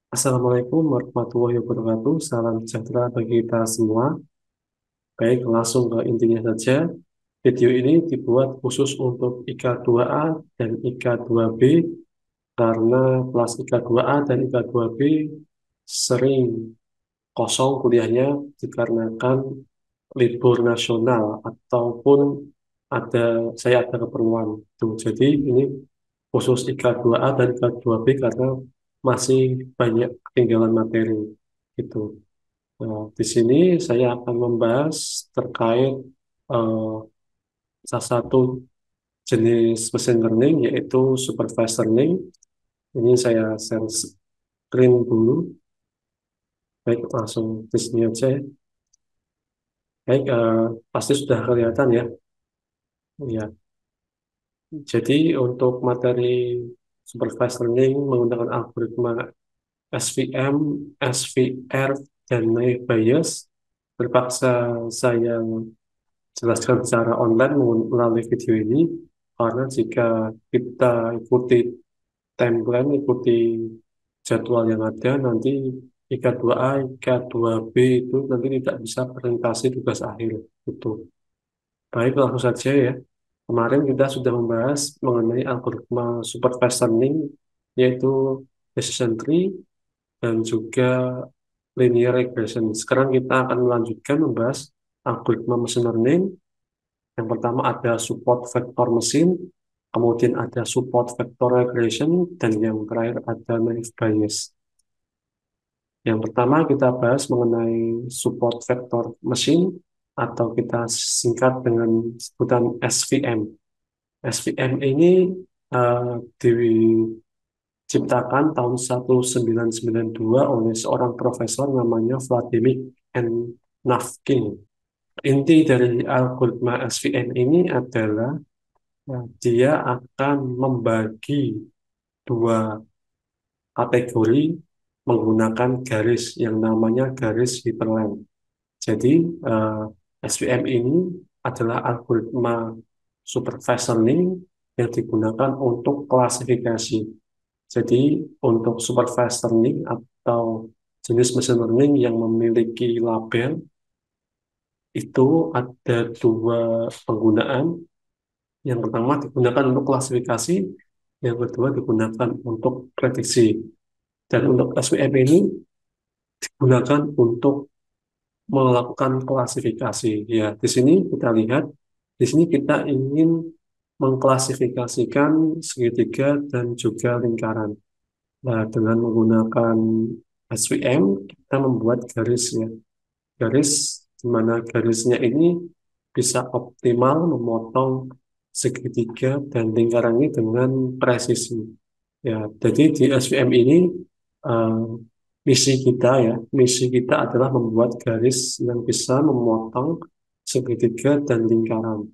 Assalamualaikum warahmatullahi wabarakatuh. Salam sejahtera bagi kita semua. Baik, langsung ke intinya saja. Video ini dibuat khusus untuk IK2A dan IK2B karena kelas IK2A dan IK2B sering kosong kuliahnya dikarenakan libur nasional ataupun saya ada keperluan. Tuh, jadi ini khusus IK2A dan IK2B karena masih banyak ketinggalan materi gitu. Nah, di sini saya akan membahas terkait eh, salah satu jenis machine learning yaitu supervised learning. Ini saya share screen dulu. Baik, langsung di sini aja ya. Baik, pasti sudah kelihatan ya. Ya, jadi untuk materi supervised learning menggunakan algoritma SVM, SVR, dan naive Bayes terpaksa saya jelaskan secara online melalui video ini karena jika kita ikuti timeline, ikuti jadwal yang ada, nanti IK2A, IK2B itu nanti tidak bisa presentasi tugas akhir. Itu. Baik, langsung saja ya. Kemarin kita sudah membahas mengenai algoritma supervised learning, yaitu decision tree dan juga linear regression. Sekarang kita akan melanjutkan membahas algoritma machine learning. Yang pertama ada support vector machine, kemudian ada support vector regression, dan yang terakhir ada naive Bayes. Yang pertama kita bahas mengenai support vector machine atau kita singkat dengan sebutan SVM. SVM ini diciptakan tahun 1992 oleh seorang profesor namanya Vladimir N. Navkin. Inti dari algoritma SVM ini adalah dia akan membagi dua kategori menggunakan garis yang namanya garis Hyperlane. Jadi SVM ini adalah algoritma supervised learning yang digunakan untuk klasifikasi. Jadi untuk supervised learning atau jenis machine learning yang memiliki label itu ada dua penggunaan. Yang pertama digunakan untuk klasifikasi, yang kedua digunakan untuk prediksi. Dan untuk SVM ini digunakan untuk melakukan klasifikasi. Ya, di sini kita lihat, di sini kita ingin mengklasifikasikan segitiga dan juga lingkaran. Nah, dengan menggunakan SVM, kita membuat garis ya. Garis di mana garisnya ini bisa optimal memotong segitiga dan lingkaran ini dengan presisi. Ya, jadi di SVM ini eh, misi kita adalah membuat garis yang bisa memotong segitiga dan lingkaran.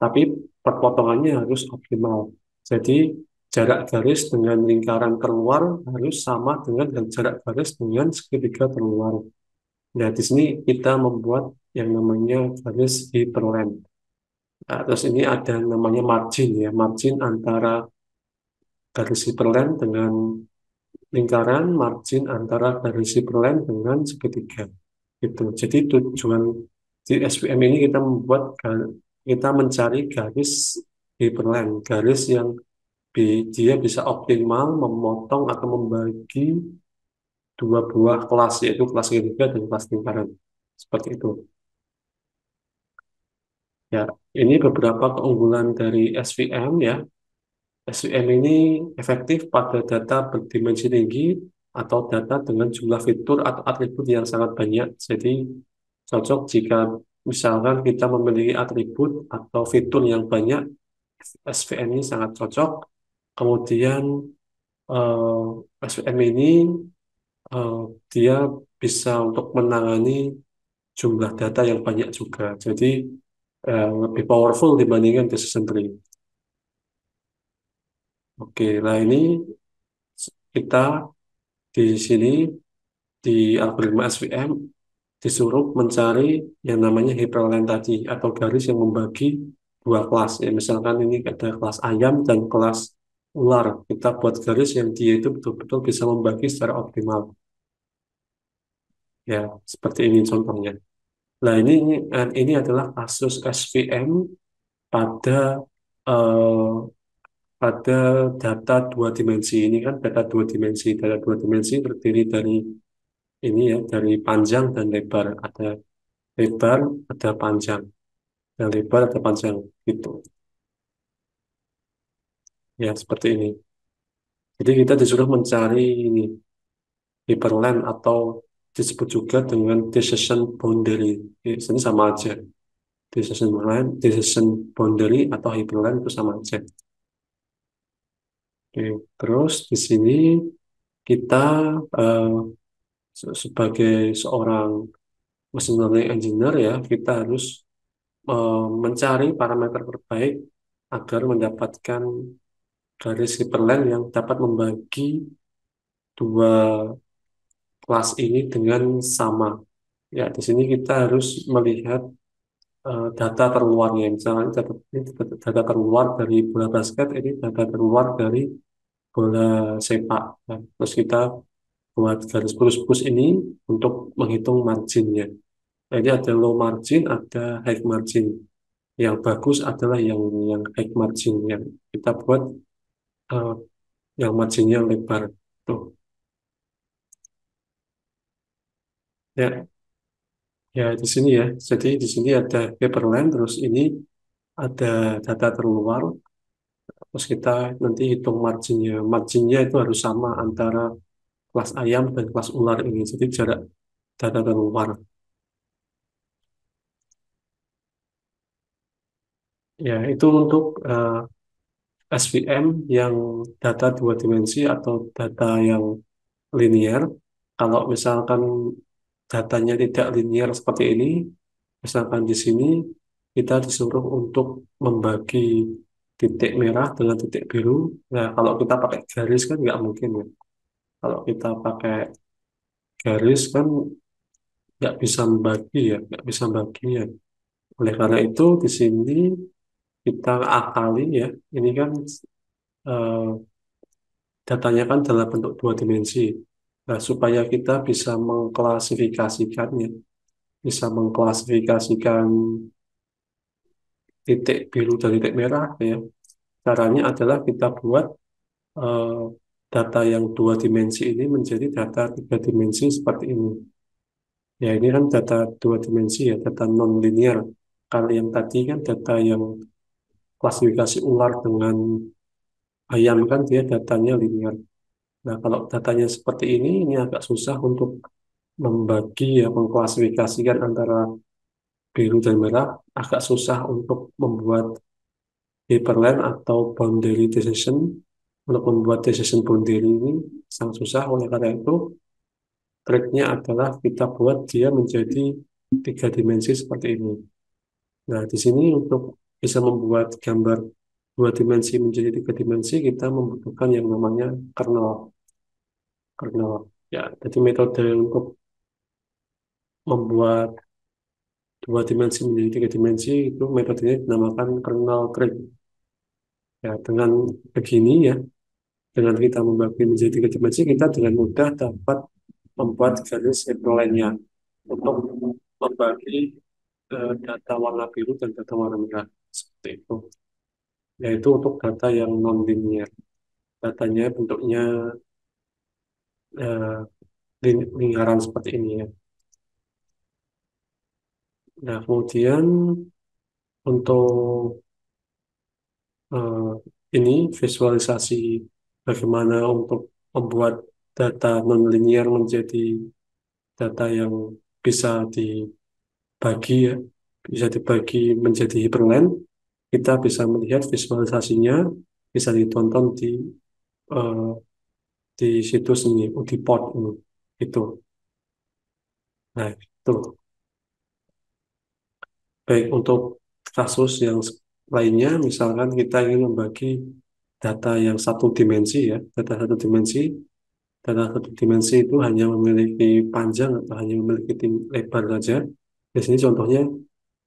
Tapi perpotongannya harus optimal. Jadi jarak garis dengan lingkaran terluar harus sama dengan jarak garis dengan segitiga terluar. Nah, di sini kita membuat yang namanya garis Hyperlane. Nah, terus ini ada namanya margin ya, margin antara garis Hyperlane dengan lingkaran, margin antara garis Hyperlane dengan segitiga. Gitu. Jadi tujuan di SVM ini kita kita mencari garis Hyperlane, garis yang dia bisa optimal memotong atau membagi dua buah kelas, yaitu kelas segitiga dan kelas lingkaran. Seperti itu. Ya, ini beberapa keunggulan dari SVM ya. SVM ini efektif pada data berdimensi tinggi atau data dengan jumlah fitur atau atribut yang sangat banyak. Jadi cocok jika misalkan kita memiliki atribut atau fitur yang banyak, SVM ini sangat cocok. Kemudian SVM ini eh, dia bisa untuk menangani jumlah data yang banyak juga. Jadi lebih powerful dibandingkan decision tree. Oke, nah ini kita di sini di algoritma SVM disuruh mencari yang namanya hyperlane tadi atau garis yang membagi dua kelas. Ya, misalkan ini ada kelas ayam dan kelas ular, kita buat garis yang dia itu betul-betul bisa membagi secara optimal. Ya, seperti ini contohnya. Nah, ini adalah kasus SVM pada eh, pada data dua dimensi. Ini kan data dua dimensi. Data dua dimensi terdiri dari ini ya, dari panjang dan lebar. Ada lebar, ada panjang. Yang lebar, ada panjang. Gitu. Ya, seperti ini. Jadi kita disuruh mencari ini hyperlength atau disebut juga dengan decision boundary. Ini sama aja. Decision boundary atau hyperlength itu sama aja. Oke, terus di sini kita eh, sebagai seorang machine learning engineer ya, kita harus mencari parameter terbaik agar mendapatkan garis hyperlength yang dapat membagi dua kelas ini dengan sama. Ya, di sini kita harus melihat data terluarnya. Misalnya data terluar dari bola basket, ini data terluar dari bola sepak. Nah, terus kita buat garis lurus ini untuk menghitung marginnya. Jadi ada low margin, ada high margin. Yang bagus adalah yang high margin yang kita buat eh, yang marginnya lebar. Tuh, ya, ya di sini ya. Jadi di sini ada Paperline, terus ini ada data terluar, terus kita nanti hitung marginnya. Marginnya itu harus sama antara kelas ayam dan kelas ular ini. Jadi jarak data terluar. Ya, itu untuk SVM yang data dua dimensi atau data yang linear. Kalau misalkan datanya tidak linear seperti ini, misalkan di sini kita disuruh untuk membagi titik merah dengan titik biru. Nah, kalau kita pakai garis kan nggak mungkin ya. Kalau kita pakai garis kan nggak bisa membagi ya, nggak bisa baginya. Oleh karena itu di sini kita akali ya, ini kan eh, datanya kan dalam bentuk dua dimensi. Nah, supaya kita bisa mengklasifikasikannya, bisa mengklasifikasikan titik biru dan titik merah ya. Caranya adalah kita buat eh, data yang dua dimensi ini menjadi data tiga dimensi seperti ini. Ya, ini kan data dua dimensi ya, data non-linear. Kalau yang tadi kan data yang klasifikasi ular dengan ayam kan dia datanya linear. Nah, kalau datanya seperti ini agak susah untuk membagi ya, mengklasifikasikan antara biru dan merah, agak susah untuk membuat hyperlength atau boundary decision. Untuk membuat decision boundary ini sangat susah, oleh karena itu triknya adalah kita buat dia menjadi tiga dimensi seperti ini. Nah, di sini untuk bisa membuat gambar dua dimensi menjadi tiga dimensi, kita membutuhkan yang namanya kernel. Kernel. Ya, jadi metode untuk membuat dua dimensi menjadi tiga dimensi itu metodenya dinamakan kernel grid. Ya, dengan begini ya, dengan kita membagi menjadi tiga dimensi, kita dengan mudah dapat membuat garis hyperline-nya untuk membagi data warna biru dan data warna merah seperti itu. Yaitu untuk data yang non-linear. Datanya bentuknya eh, lingkaran seperti ini ya. Nah, kemudian untuk eh, ini visualisasi bagaimana untuk membuat data non-linear menjadi data yang bisa dibagi ya, bisa dibagi menjadi hyperlength. Kita bisa melihat visualisasinya, bisa ditonton eh, di situs ini, Udiport ini. Itu. Nah, itu. Baik untuk kasus yang lainnya, misalkan kita ingin membagi data yang satu dimensi ya, data satu dimensi itu hanya memiliki panjang atau hanya memiliki lebar saja. Di sini contohnya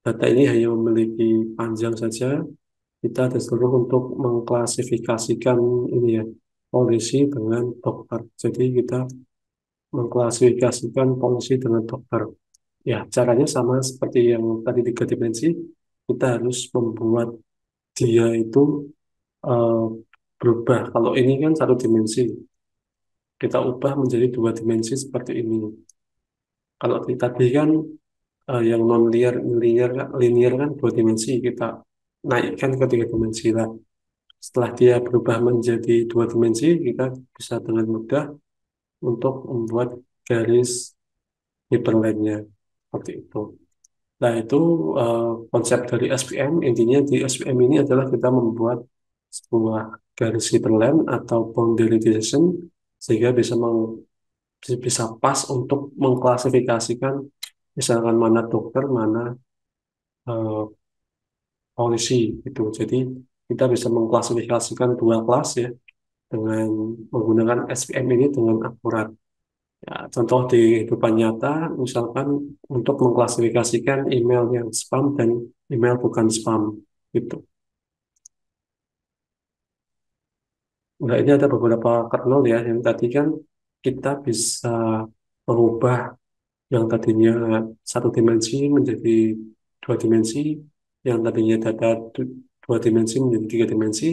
data ini hanya memiliki panjang saja, kita disuruh untuk mengklasifikasikan ini ya, polisi dengan dokter. Jadi kita mengklasifikasikan polisi dengan dokter. Ya, caranya sama seperti yang tadi tiga dimensi. Kita harus membuat dia itu eh, berubah. Kalau ini kan satu dimensi, kita ubah menjadi dua dimensi seperti ini. Kalau tadi kan yang non linear, linear kan dua dimensi, kita naikkan ke tiga dimensi lah. Setelah dia berubah menjadi dua dimensi, kita bisa dengan mudah untuk membuat garis hyperlane-nya seperti itu. Nah, itu konsep dari SVM. Intinya di SVM ini adalah kita membuat sebuah garis hyperlane atau boundary decision sehingga bisa pas untuk mengklasifikasikan misalkan mana dokter, mana eh, polisi gitu. Jadi kita bisa mengklasifikasikan dua kelas ya dengan menggunakan SVM ini dengan akurat. Ya, contoh di kehidupan nyata, misalkan untuk mengklasifikasikan email yang spam dan email bukan spam gitu. Nah, ini ada beberapa kernel ya, yang tadi kan kita bisa merubah yang tadinya satu dimensi menjadi dua dimensi, yang tadinya dua dimensi menjadi tiga dimensi.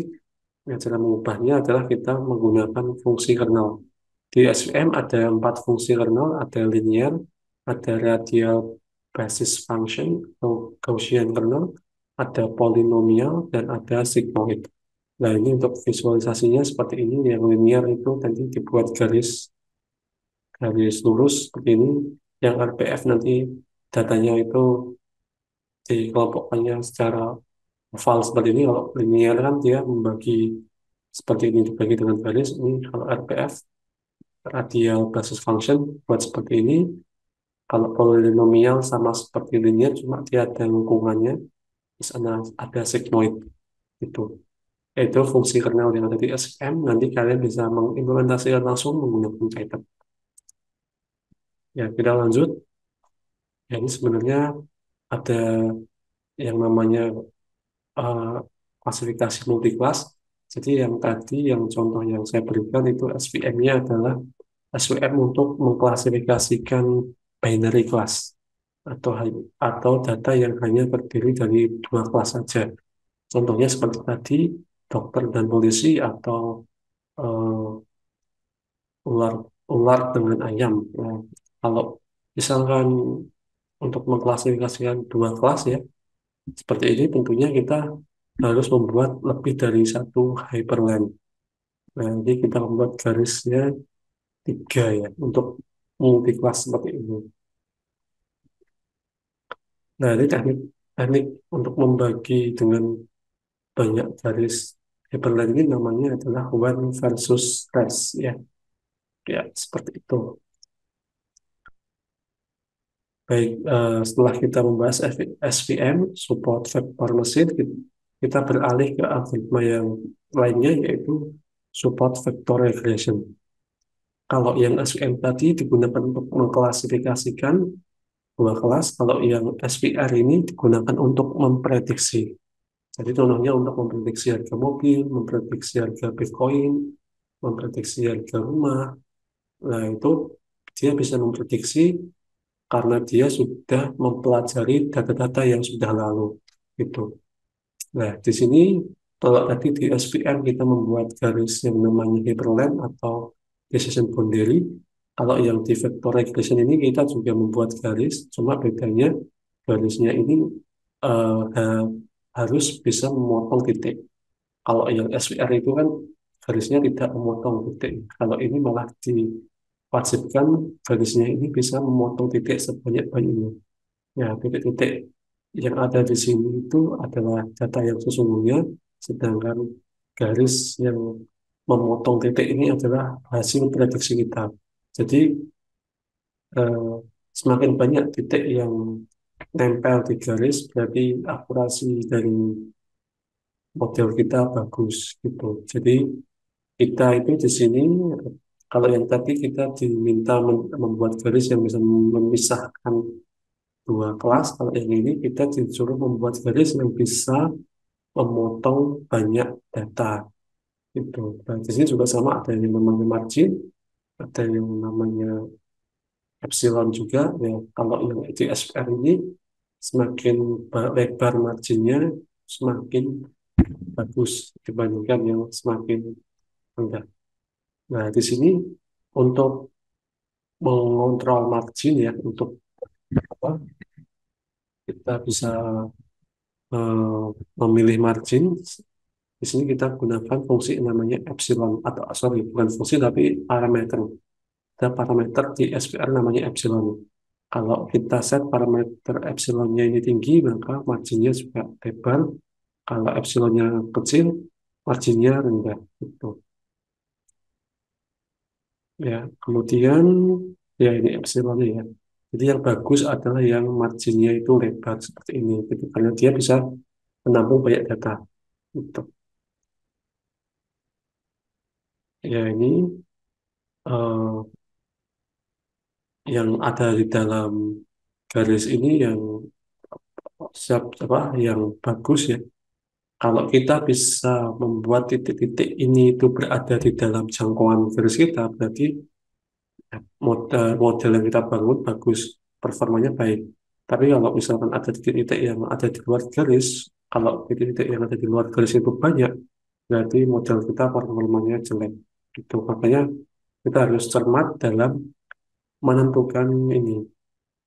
Nah, cara mengubahnya adalah kita menggunakan fungsi kernel. Di SVM ada empat fungsi kernel, ada linear, ada radial basis function atau Gaussian kernel, ada polinomial, dan ada sigmoid. Nah, ini untuk visualisasinya seperti ini. Yang linear itu tadi dibuat garis lurus seperti ini. Yang RPF nanti datanya itu dikelompokkannya secara oval seperti ini. Kalau linear kan dia membagi seperti ini dibagi dengan garis. Ini kalau RPF radial basis function buat seperti ini. Kalau polinomial sama seperti linear, cuma dia ada lengkungannya. Di sana ada sigmoid itu. Itu fungsi kernel yang ada di SVM. Nanti kalian bisa mengimplementasikan langsung menggunakan Python. Ya, kita lanjut. Ya, ini sebenarnya ada yang namanya eh, klasifikasi multiclass. Jadi yang tadi, yang contoh yang saya berikan itu SVM-nya adalah SVM untuk mengklasifikasikan binary class atau atau data yang hanya terdiri dari dua kelas saja. Contohnya seperti tadi dokter dan polisi atau eh, ular ular dengan ayam. Nah, kalau misalkan untuk mengklasifikasikan dua kelas ya seperti ini, tentunya kita harus membuat lebih dari satu hyperlane. Nah, jadi kita membuat garisnya tiga ya untuk multi kelas seperti ini. Nah, ini teknik untuk membagi dengan banyak garis hyperlane ini namanya adalah one versus rest ya. Ya, seperti itu. Baik, setelah kita membahas SVM, support vector machine, kita beralih ke algoritma yang lainnya yaitu support vector regression. Kalau yang SVM tadi digunakan untuk mengklasifikasikan dua kelas, kalau yang SVR ini digunakan untuk memprediksi. Jadi contohnya untuk memprediksi harga mobil, memprediksi harga Bitcoin, memprediksi harga rumah. Nah, itu dia bisa memprediksi karena dia sudah mempelajari data-data yang sudah lalu. Gitu. Nah, di sini kalau tadi di SVM kita membuat garis yang namanya hyperlane atau decision boundary, kalau yang di vector regression ini kita juga membuat garis, cuma bedanya garisnya ini harus bisa memotong titik. Kalau yang SVR itu kan garisnya tidak memotong titik. Kalau ini malah diwajibkan garisnya ini bisa memotong titik sebanyak-banyaknya. Ya, titik-titik yang ada di sini itu adalah data yang sesungguhnya, sedangkan garis yang memotong titik ini adalah hasil prediksi kita. Jadi, eh, semakin banyak titik yang nempel di garis, berarti akurasi dari model kita bagus gitu. Jadi, kita itu di sini, kalau yang tadi kita diminta membuat garis yang bisa memisahkan dua kelas, kalau yang ini kita disuruh membuat garis yang bisa memotong banyak data itu. Nah, di sini juga sama, ada yang namanya margin, ada yang namanya epsilon juga ya. Kalau yang itu SPR ini semakin lebar marginnya semakin bagus dibandingkan yang semakin rendah. Nah, di sini untuk mengontrol margin ya, untuk apa kita bisa memilih margin. Di sini kita gunakan fungsi namanya epsilon, atau sorry, bukan fungsi tapi parameter. Ada parameter di SPR namanya epsilon. Kalau kita set parameter epsilonnya ini tinggi, maka marginnya juga lebar. Kalau epsilonnya kecil, marginnya rendah. Gitu. Ya, kemudian ya ini epsilonnya ya. Jadi yang bagus adalah yang marginnya itu lebar seperti ini, gitu. Karena dia bisa menampung banyak data. Gitu. Ya ini eh, yang ada di dalam garis ini yang siap apa yang bagus ya. Kalau kita bisa membuat titik-titik ini itu berada di dalam jangkauan garis kita, berarti model yang kita bangun bagus, performanya baik. Tapi kalau misalkan ada titik-titik yang ada di luar garis, kalau titik-titik yang ada di luar garis itu banyak, berarti model kita performanya jelek. Gitu. Makanya kita harus cermat dalam menentukan ini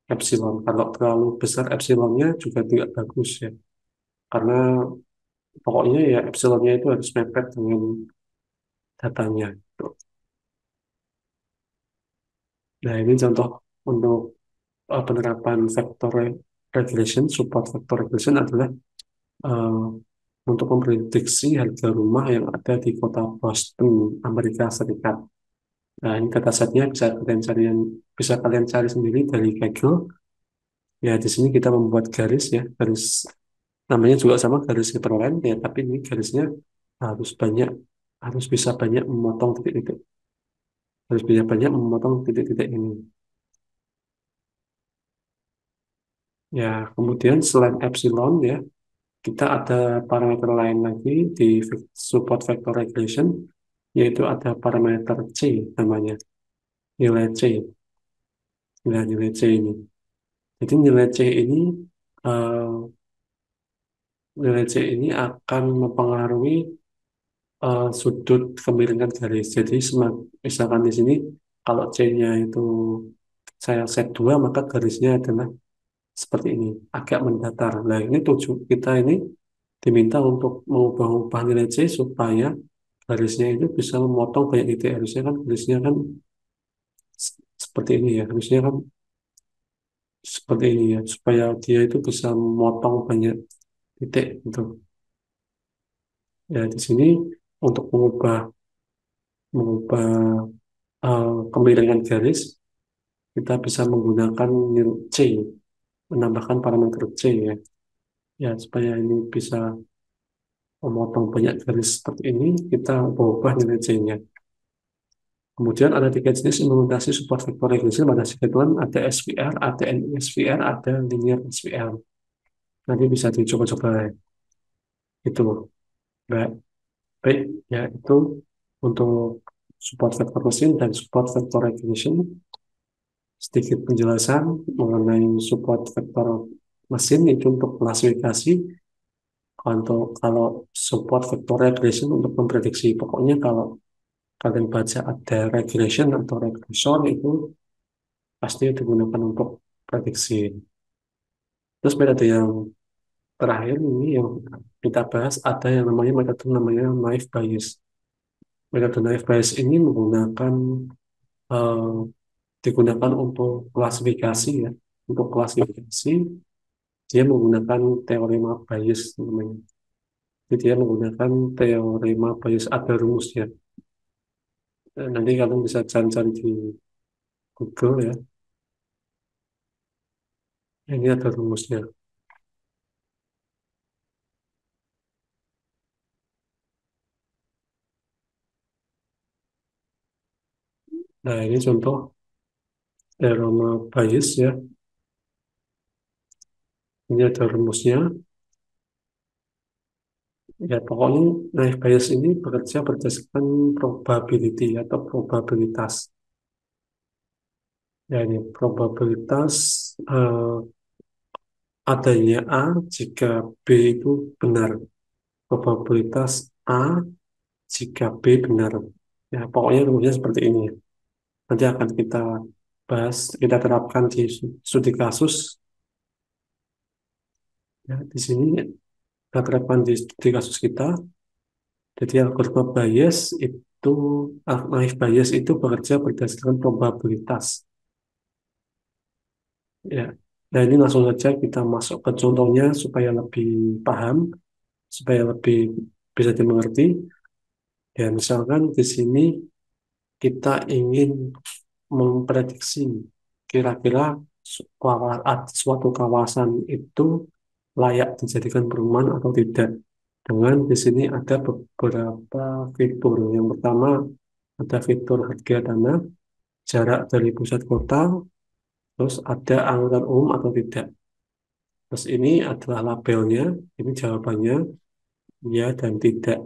epsilon. Kalau terlalu besar epsilonnya juga tidak bagus ya. Karena pokoknya ya epsilonnya itu harus mepet dengan datanya. Nah, ini contoh untuk penerapan vector regression, support vector regression adalah eh, untuk memprediksi harga rumah yang ada di kota Boston, Amerika Serikat. Nah, ini datasetnya bisa kalian cari sendiri dari Google. Ya, di sini kita membuat garis ya, garis namanya juga sama garis hiperline ya, tapi ini garisnya harus banyak, harus bisa banyak memotong titik-titik, harus bisa banyak memotong titik-titik ini. Ya, kemudian selain epsilon ya, kita ada parameter lain lagi di support vector regression, yaitu ada parameter C namanya, nilai C. Nah, nilai C ini. Jadi eh, nilai C ini akan mempengaruhi sudut kemiringan garis. Jadi misalkan di sini kalau C-nya itu saya set 2, maka garisnya adalah seperti ini, agak mendatar. Nah, ini tujuh kita ini diminta untuk mengubah-ubah nilai C supaya garisnya itu bisa memotong banyak titik. Harusnya kan garisnya kan seperti ini ya, harusnya kan seperti ini ya, supaya dia itu bisa memotong banyak titik gitu. Ya, di sini untuk mengubah mengubah kemiringan garis, kita bisa menggunakan nilai C, menambahkan parameter C ya. Ya, supaya ini bisa memotong banyak garis seperti ini, kita ubah nilai C-nya. Kemudian ada tiga jenis implementasi support vector regression pada segmen, ada SVR, ada NSVR, ada linear SVR. Nanti bisa dicoba-coba itu. Baik, baik, ya itu untuk support vector mesin dan support vector regression. Sedikit penjelasan mengenai support vector mesin itu untuk klasifikasi, untuk kalau support vector regression untuk memprediksi. Pokoknya kalau kalian baca ada regression atau regression itu pasti digunakan untuk prediksi. Terus metode yang terakhir ini yang kita bahas ada yang namanya metode namanya naive Bayes. Metode naive Bayes ini eh, digunakan untuk klasifikasi ya. Untuk klasifikasi dia menggunakan teorema Bayes namanya. Jadi dia menggunakan teorema Bayes, ada rumusnya. Nanti kalian bisa cari-cari di Google ya. Ini ada rumusnya. Nah, ini contoh teorema Bayes ya. Ini ada rumusnya. Ya, pokoknya naive Bayes ini bekerja berdasarkan probability atau probabilitas. Ya, ini probabilitas eh, adanya A jika B itu benar. Probabilitas A jika B benar. Ya, pokoknya rumusnya seperti ini ya. Nanti akan kita bahas, kita terapkan di studi kasus. Ya, di sini kita terapkan di studi kasus kita. Jadi algoritma Bayes itu, naive Bayes itu bekerja berdasarkan probabilitas. Ya, nah ini langsung saja kita masuk ke contohnya supaya lebih paham, supaya lebih bisa dimengerti. Ya, misalkan di sini kita ingin memprediksi kira-kira suatu kawasan itu layak dijadikan perumahan atau tidak. Dengan di sini ada beberapa fitur. Yang pertama ada fitur harga tanah, jarak dari pusat kota, terus ada angkutan umum atau tidak. Terus ini adalah labelnya, ini jawabannya ya dan tidak.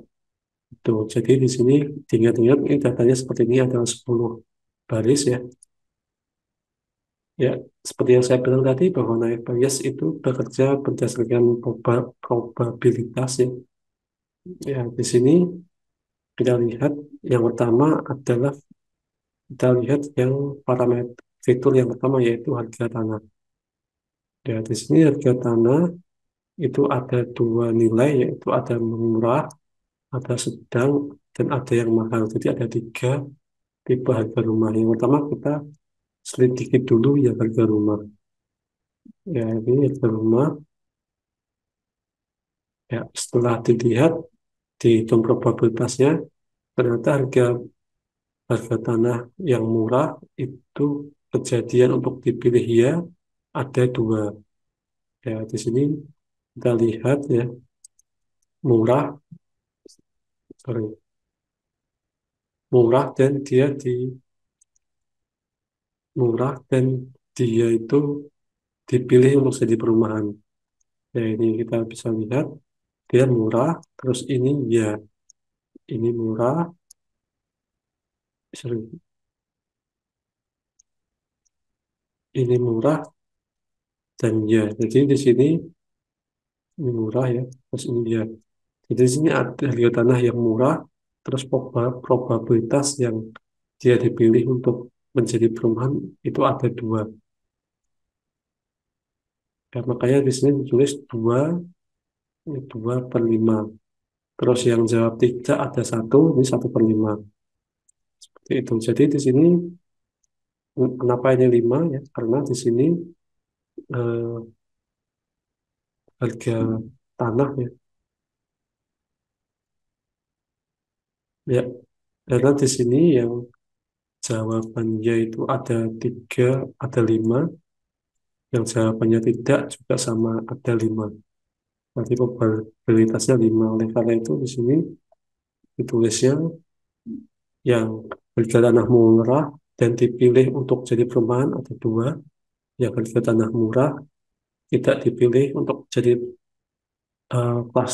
Tuh, jadi di sini diingat-ingat ini datanya seperti ini adalah 10 baris ya. Ya, seperti yang saya bilang tadi bahwa naive Bayes itu bekerja berdasarkan probabilitas ya. Ya, di sini kita lihat yang pertama adalah kita lihat yang parameter fitur yang pertama yaitu harga tanah. Ya, di sini harga tanah itu ada dua nilai yaitu ada murah, ada sedang, dan ada yang mahal. Jadi ada tiga tipe harga rumah. Yang pertama kita selidiki dulu ya harga rumah. Ya, ini harga rumah. Ya, setelah dilihat, dihitung probabilitasnya, ternyata harga harga tanah yang murah itu kejadian untuk dipilih ya ada dua. Ya, di sini kita lihat ya murah, sorry, murah dan dia di murah dan dia itu dipilih untuk jadi perumahan. Ya, ini kita bisa lihat dia murah, terus ini ya ini murah, sorry, ini murah dan ya. Jadi di sini ini murah ya, terus ini dia. Jadi di sini ada harga tanah yang murah, terus probabilitas yang dia dipilih untuk menjadi perumahan itu ada dua. Ya, makanya di sini ditulis dua, ini 2/5. Terus yang jawab tidak ada satu, ini 1/5. Seperti itu. Jadi di sini kenapa ini 5 ya? Karena di sini eh, harga tanah ya. Ya, karena di sini yang jawabannya itu ada tiga, ada lima, yang jawabannya tidak juga sama ada lima. Nanti probabilitasnya lima. Oleh karena itu di sini ditulisnya yang harga tanah murah dan dipilih untuk jadi perumahan ada dua. Yang harga tanah murah tidak dipilih untuk jadi kelas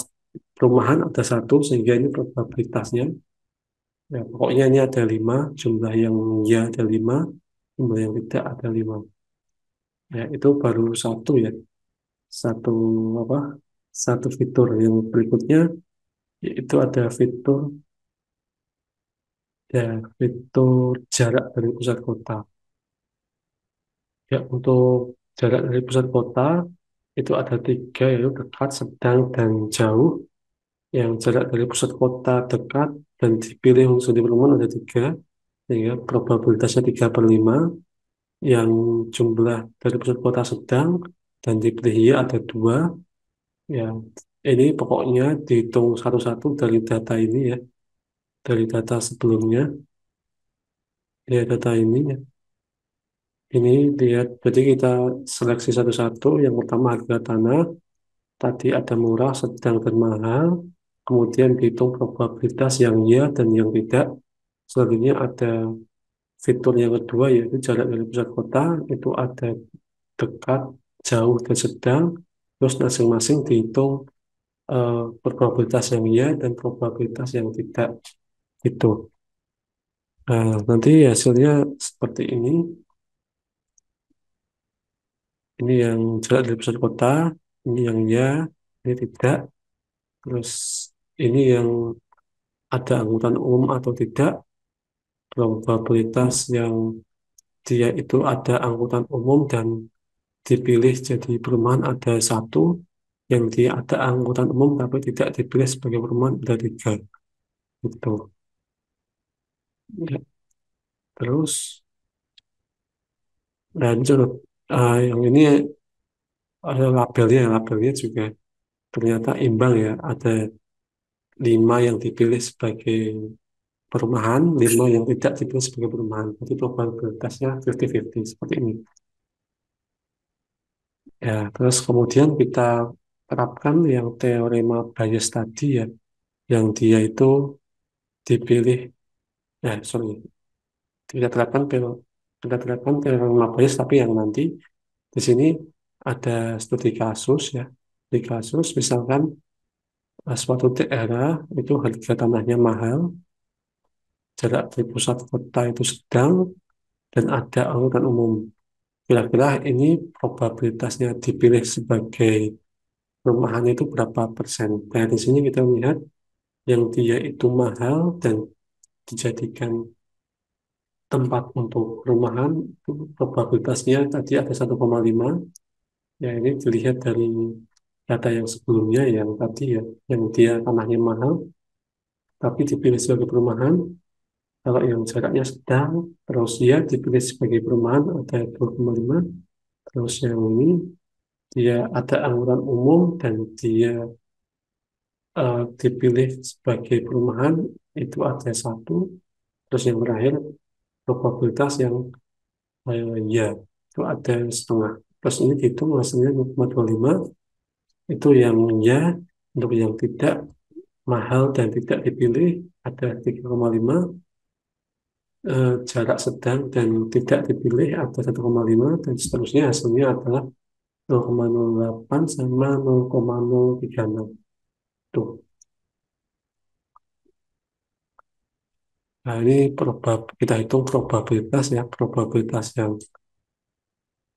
perumahan ada satu sehingga ini probabilitasnya. Ya, pokoknya ini ada lima, jumlah yang ya ada lima, jumlah yang tidak ada lima. Ya, itu baru satu ya, satu apa? Satu fitur. Yang berikutnya yaitu ada fitur ya fitur jarak dari pusat kota. Ya, untuk jarak dari pusat kota itu ada tiga yaitu dekat, sedang, dan jauh. Yang jarak dari pusat kota dekat dan dipilih unsur di perumahan ada tiga, sehingga probabilitasnya 3/5. Yang jumlah dari pusat kota sedang dan dipilih ya ada dua. Ya, ini pokoknya dihitung satu-satu dari data ini ya, dari data sebelumnya. Ya, data ini ya. Ini lihat, jadi kita seleksi satu-satu. Yang pertama harga tanah, tadi ada murah, sedang, dan mahal. Kemudian dihitung probabilitas yang ya dan yang tidak. Selanjutnya ada fitur yang kedua yaitu jarak dari pusat kota, itu ada dekat, jauh, dan sedang. Terus masing-masing dihitung probabilitas yang ya dan probabilitas yang tidak itu. Nah, nanti hasilnya seperti ini. Ini yang jarak dari pusat kota, ini yang ya, ini tidak. Terus ini yang ada angkutan umum atau tidak, probabilitas yang dia itu ada angkutan umum dan dipilih jadi perumahan ada satu, yang dia ada angkutan umum tapi tidak dipilih sebagai perumahan ada tiga. Gitu. Ya, terus, dan yang ini ada labelnya juga ternyata imbang ya, ada lima yang dipilih sebagai perumahan, lima yang tidak dipilih sebagai perumahan. Jadi probabilitasnya 50-50 seperti ini. Ya, terus kemudian kita terapkan yang teorema Bayes tadi ya, yang dia itu dipilih, sorry, kita terapkan kita terapkan teorema Bayes, tapi yang nanti di sini ada studi kasus ya, di kasus misalkan suatu daerah itu harga tanahnya mahal, jarak dari pusat kota itu sedang, dan ada angkutan umum. Kira-kira ini probabilitasnya dipilih sebagai perumahan itu berapa persen? Nah, di sini kita lihat yang dia itu mahal dan dijadikan tempat untuk perumahan, itu probabilitasnya tadi ada 1,5. Ya, ini dilihat dari data yang sebelumnya, yang tadi ya, yang dia tanahnya mahal, tapi dipilih sebagai perumahan. Kalau yang jaraknya sedang, terus dia dipilih sebagai perumahan ada 2,5. Terus yang ini dia ada angkutan umum dan dia dipilih sebagai perumahan itu ada satu. Terus yang terakhir probabilitas yang ya itu ada setengah. Terus ini dihitung hasilnya 0,25, itu yang ya. Untuk yang tidak mahal dan tidak dipilih ada 3,5, jarak sedang dan tidak dipilih ada 1,5, dan seterusnya hasilnya adalah 0,08 sama 0,036. Tuh. Nah, ini kita hitung probabilitas ya, probabilitas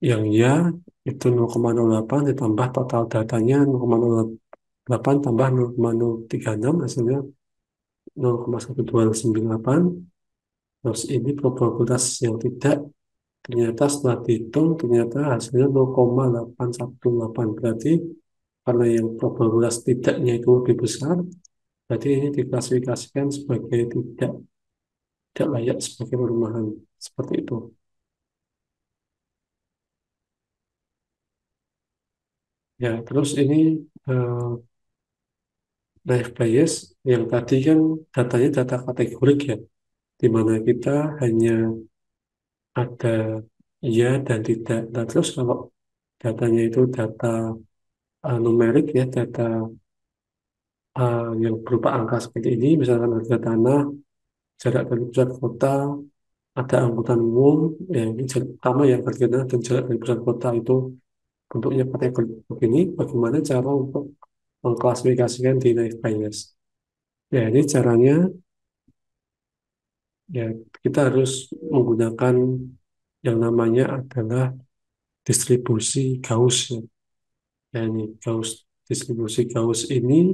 yang ya itu 0,08 ditambah total datanya 0,08 tambah 0,036, hasilnya 0,1298. Terus ini probabilitas yang tidak, ternyata setelah dihitung ternyata hasilnya 0,818. Berarti karena yang probabilitas tidaknya itu lebih besar, berarti ini diklasifikasikan sebagai tidak layak sebagai perumahan. Seperti itu. Ya, terus ini eh, life bias yang tadi kan datanya data kategorik ya, di mana kita hanya ada iya dan tidak. Nah, terus kalau datanya itu data numerik ya, data yang berupa angka seperti ini, misalkan harga tanah, jarak dari pusat kota, ada angkutan umum, ya ini jarak pertama yang harga tanah dan jarak dari pusat kota itu bentuknya kategori begini. Bagaimana cara untuk mengklasifikasikan di life bias? Ya, ini caranya ya, kita harus menggunakan yang namanya adalah distribusi Gauss ya. Ya, ini Gauss, distribusi Gauss ini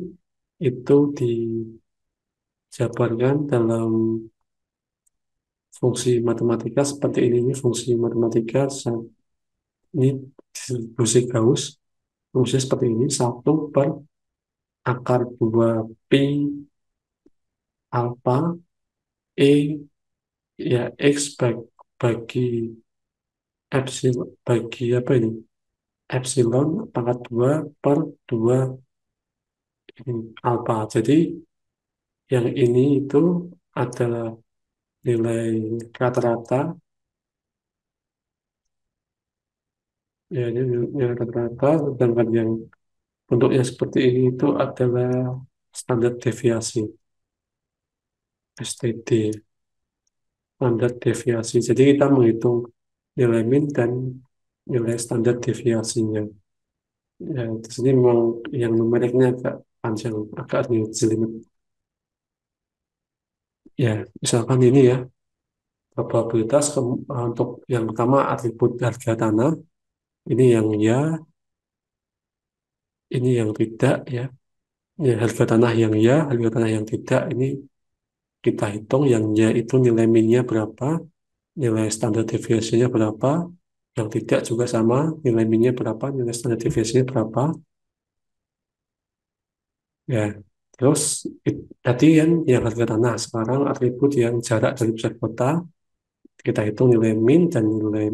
itu dijabarkan dalam fungsi matematika seperti ini fungsi matematika. Ini distribusi Gauss, fungsinya seperti ini, 1/akar 2 pi alfa e, ya x bagi epsilon, bagi apa ini, epsilon pangkat 2 per 2 ini alfa. Jadi yang ini itu adalah nilai rata-rata, ya ini nilai rata-rata, sedangkan yang bentuknya seperti ini itu adalah standar deviasi, STD, standar deviasi. Jadi kita menghitung nilai min dan nilai standar deviasinya. Ya, di sini memang yang numeriknya agak panjang, agak jelimet. Ya, misalkan ini ya, probabilitas untuk yang pertama atribut harga tanah, ini yang ya, ini yang tidak ya. Ya, harga tanah yang ya, harga tanah yang tidak, ini kita hitung yang ya itu nilai minnya berapa, nilai standar deviasinya berapa, yang tidak juga sama, nilai minnya berapa, nilai standar deviasinya berapa, ya. Terus tadi kan yang harga tanah, sekarang atribut yang jarak dari pusat kota, kita hitung nilai min dan nilai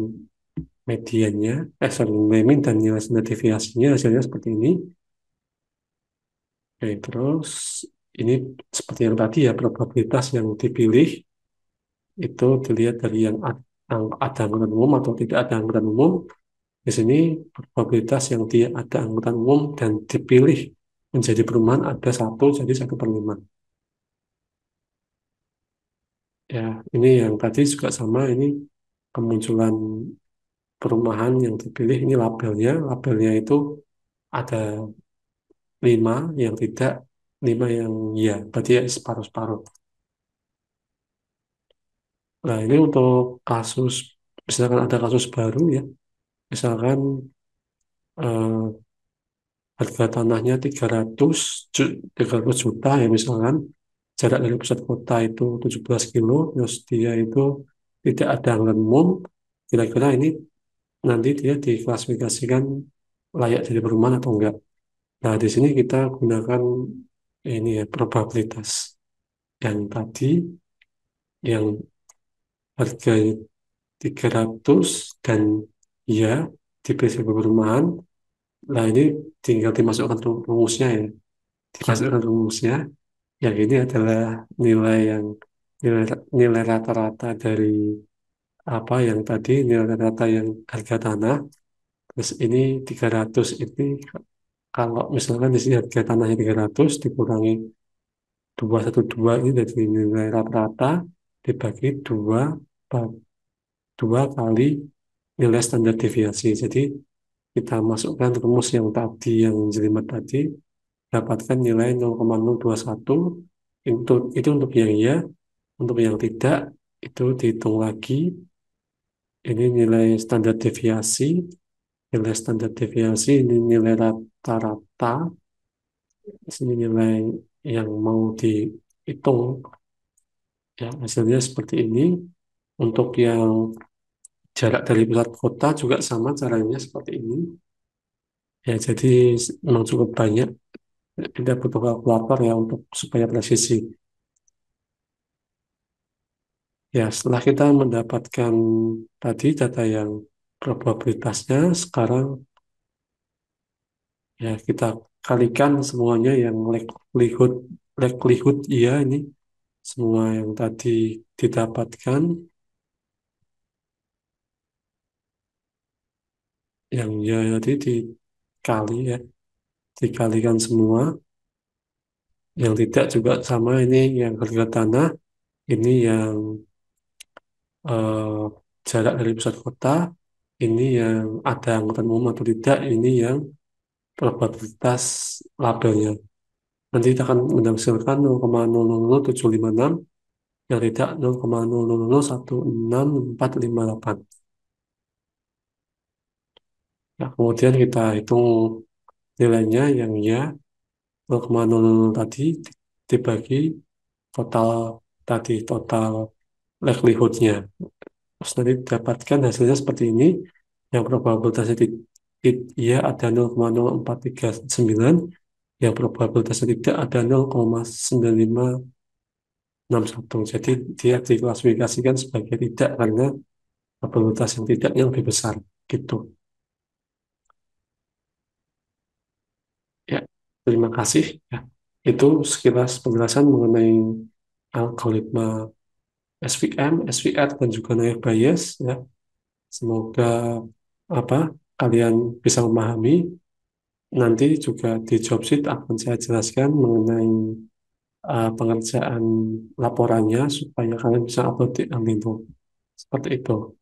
mediannya, sorry, nilai min dan nilai standar deviasinya hasilnya seperti ini. Oke, terus ini seperti yang tadi ya, probabilitas yang dipilih itu dilihat dari yang ada angkutan umum atau tidak ada angkutan umum. Di sini probabilitas yang dia ada angkutan umum dan dipilih menjadi perumahan ada satu jadi 1/5. Ya, ini yang tadi juga sama, ini kemunculan perumahan yang dipilih, ini labelnya itu ada 5 yang tidak, 5 yang ya, berarti ya separuh-separuh. Nah, ini untuk kasus, misalkan ada kasus baru ya, misalkan eh, harga tanahnya 300 juta ya misalkan, jarak dari pusat kota itu 17 kilo, terus dia itu tidak ada anggaran umum, kira-kira ini nanti dia diklasifikasikan layak jadi perumahan atau enggak. Nah, di sini kita gunakan ini ya, probabilitas yang tadi, yang harga 300 dan ya diberi sebagai perumahan. Nah, ini tinggal dimasukkan rumusnya ya, dimasukkan rumusnya. Yang ini adalah nilai yang nilai nilai rata-rata dari apa yang tadi, nilai rata-rata yang harga tanah. Terus ini 300 ini, kalau misalkan di sini harga tanahnya 300 dikurangi 212, ini dari nilai rata-rata dibagi 2 kali nilai standar deviasi. Jadi kita masukkan rumus yang tadi, yang jelimet tadi, dapatkan nilai 0,021. Itu untuk yang ya, untuk yang tidak itu dihitung lagi. Ini nilai standar deviasi, ini nilai rata-rata, di sini nilai yang mau dihitung, ya hasilnya seperti ini. Untuk yang jarak dari pusat kota juga sama caranya seperti ini. Ya, jadi memang cukup banyak. Kita butuh kalkulator ya untuk supaya presisi. Ya, setelah kita mendapatkan tadi data yang probabilitasnya, sekarang ya kita kalikan semuanya yang likelihood, iya ini semua yang tadi didapatkan, yang ya tadi dikali ya, dikalikan semua, yang tidak juga sama, ini yang harga tanah, ini yang eh, jarak dari pusat kota, ini yang ada angkutan umum atau tidak, ini yang probabilitas labelnya. Nanti kita akan menghasilkan 0,000756, yang tidak 0,00016458. Nah, kemudian kita hitung nilainya yang ya 0,00 tadi dibagi total tadi, total likelihoodnya. Terus nanti dapatkan hasilnya seperti ini. Yang probabilitasnya ya ada 0,0439, yang probabilitasnya tidak ada 0,9561. Jadi dia diklasifikasikan sebagai tidak karena probabilitas yang tidaknya lebih besar. Gitu. Ya, terima kasih. Ya, itu sekilas penjelasan mengenai algoritma SVM, SVR, dan juga Nair Bayes. Ya, semoga apa kalian bisa memahami. Nanti juga di job sheet akan saya jelaskan mengenai pengerjaan laporannya supaya kalian bisa upload di Amino. Seperti itu.